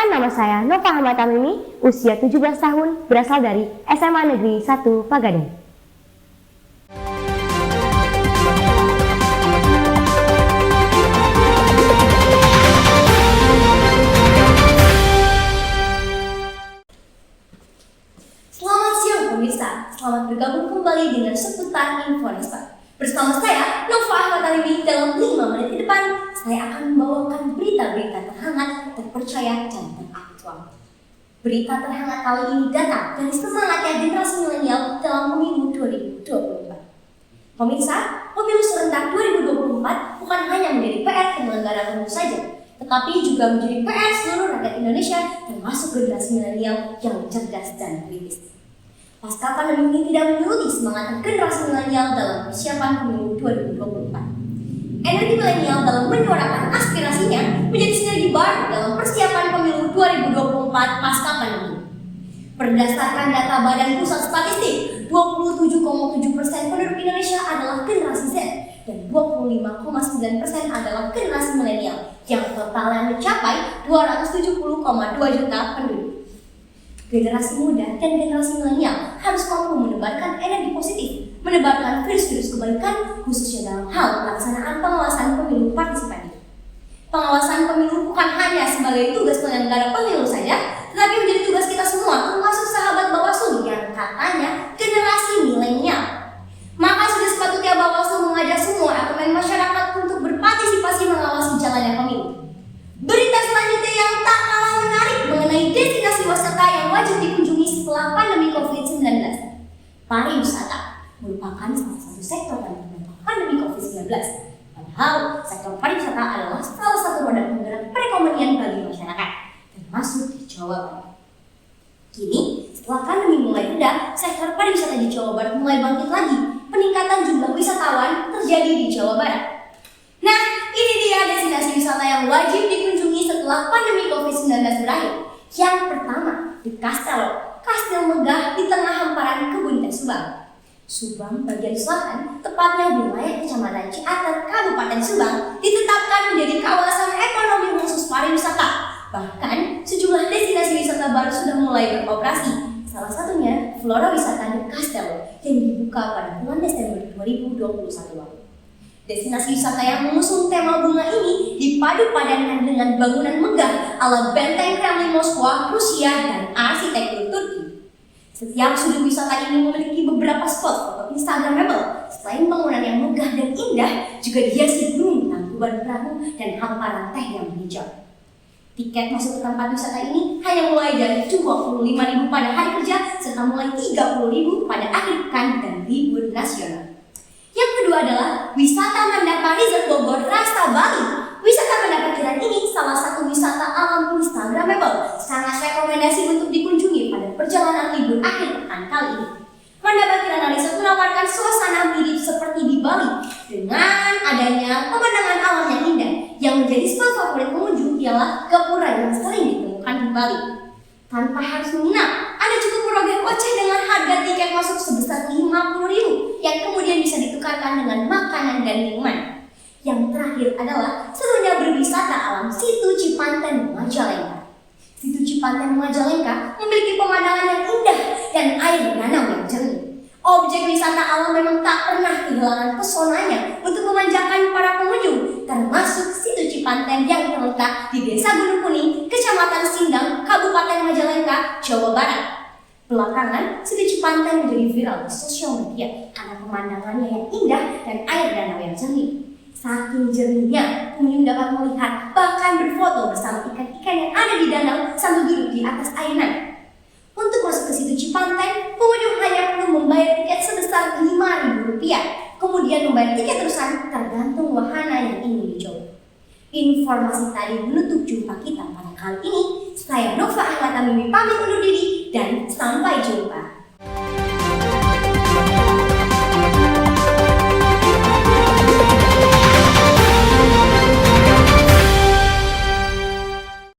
Perkenalkan, nama saya Nova Ahmad Tamimi, usia 17 tahun, berasal dari SMA Negeri 1 Pagaden. Selamat siang pemirsa, selamat bergabung kembali dengan seputar Infonesta. Bersama saya, Nova Ahmad Tamimi, dalam 5 menit ke depan, saya akan membawakan berita-berita terhangat, terpercaya, dan teraktual. Berita terhangat kali ini datang dari semangatnya generasi milenial dalam pemilu 2024. Pemirsa, pemilu serentak 2024 bukan hanya menjadi PR penyelenggara pemilu saja, tetapi juga menjadi PR seluruh rakyat Indonesia, termasuk generasi milenial yang cerdas dan kritis. Pasca pandemi ini tidak menyuruti semangat generasi milenial dalam persiapan pemilu 2024. Energi milenial dalam menyuarakan aspirasinya menjadi sinergi baru dalam persiapan pemilu 2024 pasca pandemi. Berdasarkan data Badan Pusat Statistik, 27,7% penduduk Indonesia adalah generasi Z dan 25,9% adalah generasi milenial yang totalnya mencapai 270,2 juta penduduk. Generasi muda dan generasi milenial harus mampu menebarkan energi positif, menebarkan virus-virus kebaikan, khususnya dalam hal pelaksanaan pengawasan pemilu partisipatif. Pengawasan pemilu bukan hanya sebagai tugas penyelenggara pemilu saja, tetapi menjadi tugas kita semua, termasuk sahabat Bawaslu yang katanya generasi milenial. Maka sudah sepatutnya Bawaslu mengajak semua elemen masyarakat untuk berpartisipasi mengawasi jalannya pemilu. Berita selanjutnya yang tak kalah menarik mengenai destinasi wisata yang wajib dikunjungi setelah pandemi COVID-19. Pariwisata merupakan salah satu sektor yang terdampak pandemi COVID-19. Padahal sektor pariwisata adalah salah satu roda penggerak perekonomian bagi masyarakat, termasuk di Jawa Barat. Kini, setelah pandemi mulai reda, sektor pariwisata di Jawa Barat mulai bangkit lagi. Peningkatan jumlah wisatawan terjadi di Jawa Barat. Nah, ini dia destinasi wisata yang wajib dikunjungi setelah pandemi COVID-19 berakhir. Yang pertama, di Kastelo, kastil megah di tengah hamparan kebun teh Subang. Subang bagian selatan, tepatnya wilayah Kecamatan Ciater, Kabupaten Subang, ditetapkan menjadi kawasan ekonomi khusus pariwisata. Bahkan, sejumlah destinasi wisata baru sudah mulai beroperasi. Salah satunya, Flora Wisata di Kastelo yang dibuka pada bulan Desember 2021 lalu. Destinasi wisata yang mengusung tema bunga ini dipadu padankan dengan bangunan megah ala benteng Kremlin Moskwa, Rusia, dan arsitektur Turki. Setiap sudut wisata ini memiliki beberapa spot foto Instagramable. Selain bangunan yang megah dan indah, juga dihiasi gunung, tangkuban perahu, dan hamparan teh yang hijau. Tiket masuk ke tempat wisata ini hanya mulai dari Rp25.000 pada hari kerja, serta mulai Rp30.000 pada akhir pekan dan libur nasional. Yang kedua adalah wisata Mandapa Resort Bogor Rasta Bali. Wisata Mandapa Kiran ini salah satu wisata alam Instagramable, sangat rekomendasi untuk dikunjungi pada perjalanan libur akhir pekan kali ini. Mandapa Kiran Resort menawarkan suasana mirip seperti di Bali dengan adanya pemandangan alam yang indah. Yang menjadi spot favorit pengunjung ialah gapura yang sering ditemukan di Bali. Tanpa harus menginap, Anda cukup merogoh kocek dengan harga tiket masuk sebesar Rp50.000 yang kemudian bisa ditukarkan dengan makanan dan minuman. Yang terakhir adalah serunya berwisata alam Situ Cipanten Majalengka. Situ Cipanten Majalengka memiliki pemandangan yang indah dan air danau yang jernih. Objek wisata alam memang tak pernah kehilangan pesonanya untuk memanjakan para pengunjung, termasuk Situ Cipanten yang terletak di Desa Gunung Kuning, Kecamatan Sindang, Kabupaten Majalengka, Jawa Barat. Belakangan, Situ Cipanten menjadi viral di sosial media karena pemandangannya yang indah dan air danau yang jernih. Saking jernihnya, pengunjung dapat melihat bahkan berfoto bersama ikan-ikan yang ada di danau sambil duduk di atas ayunan. Untuk masuk ke Situ Cipanten, pengunjung hanya perlu membayar tiket sebesar Rp5.000, kemudian membayar tiket terusan tergantung wahana yang ingin dicoba. Informasi tadi menutup jumpa kita pada kali ini. Saya Nova Ahmad Tamimi pamit undur diri dan sampai jumpa.